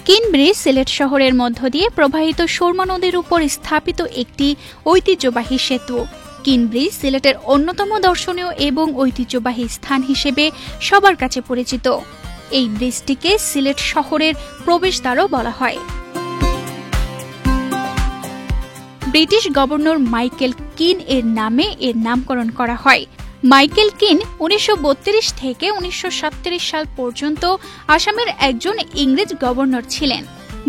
কিন ব্রিজ সিলেট শহরের মধ্য দিয়ে প্রবাহিত সুরমা নদীর উপর স্থাপিত একটি ঐতিহ্যবাহী সেতু। কিন ব্রিজ সিলেটের অন্যতম দর্শনীয় এবং ঐতিহ্যবাহী স্থান হিসেবে সবার কাছে পরিচিত। এই ব্রিজটিকে সিলেট শহরের প্রবেশদ্বারও বলা হয়। ব্রিটিশ গভর্নর মাইকেল কিন এর নামে এর নামকরণ করা হয়। মাইকেল কিন 1932 থেকে 1937 সাল পর্যন্ত আসামের একজন ইংরেজ গভর্নর ছিলেন।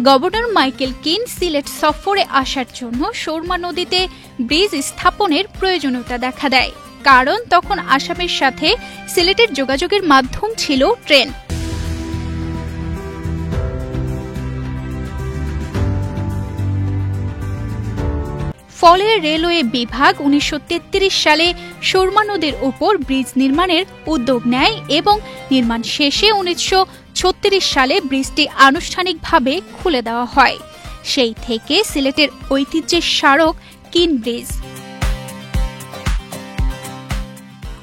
গভর্নর মাইকেল কিন সিলেট সফরে আসার জন্য সুরমা নদীতে ব্রিজ স্থাপনের প্রয়োজনীয়তা দেখা দেয়, কারণ তখন আসামের সাথে সিলেটের যোগাযোগের মাধ্যম ছিল ট্রেন। ফলে রেলওয়ে বিভাগ 1933 সালে সুরমা নদীর উপর ব্রিজ নির্মাণের উদ্যোগ নেয় এবং নির্মাণ শেষে 1936 সালে ব্রিজটি আনুষ্ঠানিকভাবে খুলে দেওয়া হয়। সেই থেকে সিলেটের ঐতিহ্যের স্মারক কিন ব্রিজ।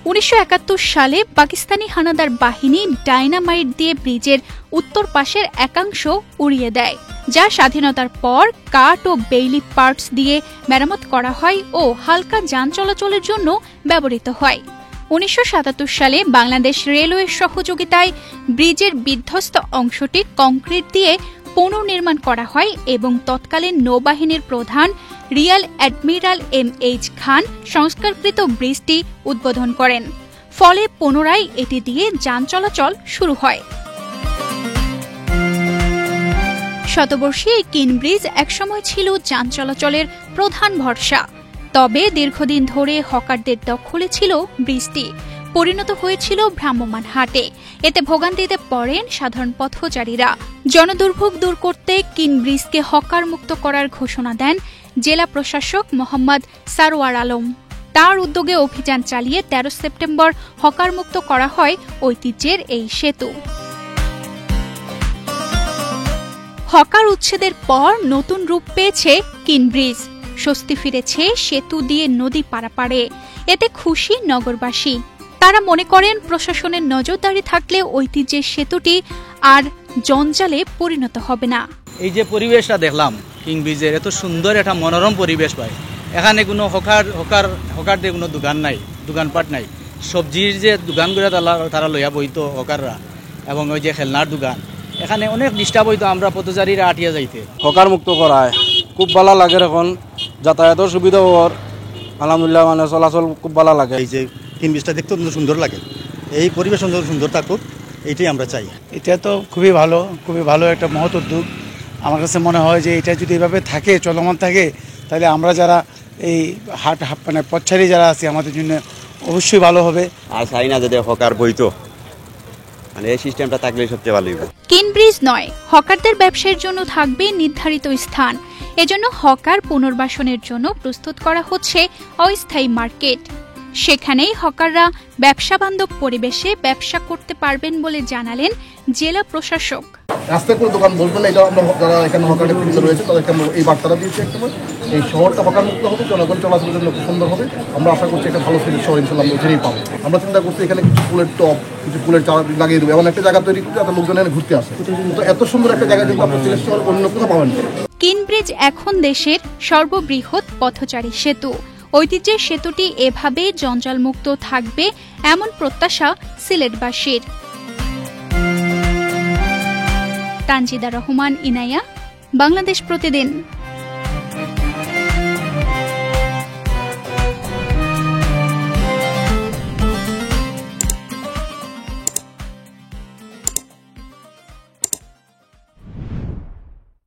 1971 সালে পাকিস্তানি হানাদার বাহিনী ডাইনামাইট দিয়ে ব্রিজের উত্তর পাশের একাংশ উড়িয়ে দেয়, যা স্বাধীনতার পর কাঠ ও বেইলি পার্টস দিয়ে মেরামত করা হয় ও হালকা যান চলাচলের জন্য ব্যবহৃত হয়। 1977 সালে বাংলাদেশ রেলওয়ের সহযোগিতায় ব্রিজের বিধ্বস্ত অংশটি কংক্রিট দিয়ে পুনর্নির্মাণ করা হয় এবং তৎকালীন নৌবাহিনীর প্রধান রিয়াল অ্যাডমিরাল MH খান সংস্কারকৃত ব্রিজটি উদ্বোধন করেন। ফলে পুনরায় এটি দিয়ে যান চলাচল শুরু হয়। শতবর্ষী এই কিন ব্রিজ একসময় ছিল যান চলাচলের প্রধান ভরসা। তবে দীর্ঘদিন ধরে হকারদের দখলে ছিল ব্রিজটি, পরিণত হয়েছিল ভ্রাম্যমাণ হাটে। এতে ভোগান্তিতে পড়েন সাধারণ পথচারীরা। জনদুর্ভোগ দূর করতে কিন ব্রিজকে হকার মুক্ত করার ঘোষণা দেন জেলা প্রশাসক মোহাম্মদ সারওয়ার আলম। তার উদ্যোগে অভিযান চালিয়ে 13 সেপ্টেম্বর হকার মুক্ত করা হয় ঐতিহ্যের এই সেতু। হকার উচ্ছেদের পর নতুন রূপ পেয়েছে কিন ব্রিজ। স্বস্তি ফিরেছে সেতু দিয়ে নদী পারাপারে। এতে খুশি নগরবাসী। তারা মনে করেন প্রশাসনের নজরদারি থাকলে ঐতিহ্যের সেতুটি আর জঞ্জালে পরিণত হবে না। এই যে পরিবেশটা দেখলাম কিং ব্রিজের, এত সুন্দর একটা মনোরম পরিবেশ পাই। এখানে কোনো হকারদের কোনো দোকান নাই, দোকানপাট নাই। সবজির যে দোকানগুলো তারা লইয়া বইতো হকাররা, এবং ওই যে খেলনার দোকান, এখানে অনেক ডিস্টার্ব হইতো আমরা পথচারীরা আটিয়া যাইতে। হকার মুক্ত করায় খুব ভালো লাগে। এখন যাতায়াতের সুবিধা হওয়ার আলহামদুলিল্লাহ, মানে চলাচল খুব ভালো লাগে। এই যে কিন ব্রিজটা দেখতে সুন্দর লাগে, এই পরিবেশ সুন্দর থাকুক, এইটাই আমরা চাই। এটা তো খুবই ভালো একটা মহৎ উদ্যোগ। আমার কাছে মনে হয় যে এটা যদি এভাবে থাকে, চলমান থাকে, তাহলে আমরা যারা এই মানে পথচারী যারা আছি আমাদের জন্য অবশ্যই ভালো হবে। আর চাই না যদি হকার বইতো, মানে এই সিস্টেমটা থাকলে সবচেয়ে ভালো হবে। কিন ব্রিজ নয়, হকারদের ব্যবসার জন্য থাকবে নির্ধারিত স্থান। এজন্য হকার পুনর্বাসনের জন্য প্রস্তুত করা হচ্ছে অস্থায়ী মার্কেট। সেখানেই হকাররা ব্যবসা বান্ধব পরিবেশে ব্যবসা করতে পারবেন বলে জানালেন জেলা প্রশাসক। রাস্তায় কোনো দোকান বলবো না, এটা আমরা যারা এখানে হকারের বিভিন্ন রয়েছে তাদেরকে আমরা এই বার্তাটা দিয়েছি। একটা এই শহরটা হকার মুক্ত হবে, জনগণ চলাচলের জন্য খুব সুন্দর হবে। আমরা আশা করছি একটা ভালো সিলেট শহর ইনশাল্লাহ আমরা ওখানেই পাবো। আমরা চিন্তা করছি এখানে কিছু ফুলের টপ, কিছু ফুলের চারা লাগিয়ে দেবো, এমন একটা জায়গা তৈরি করছি যাতে লোকজন এখানে ঘুরতে আসে। তো এত সুন্দর একটা জায়গা কিন্তু আপনার সিলেট শহর অন্য কোথাও পাবেন না। কিন ব্রিজ এখন দেশের সর্ববৃহৎ পথচারী সেতু। ঐতিহ্যের সেতুটি এভাবে জঞ্জালমুক্ত থাকবে এমন প্রত্যাশা সিলেটবাসীর। তানজিদা রহমান, ইনায়া, বাংলাদেশ প্রতিদিন।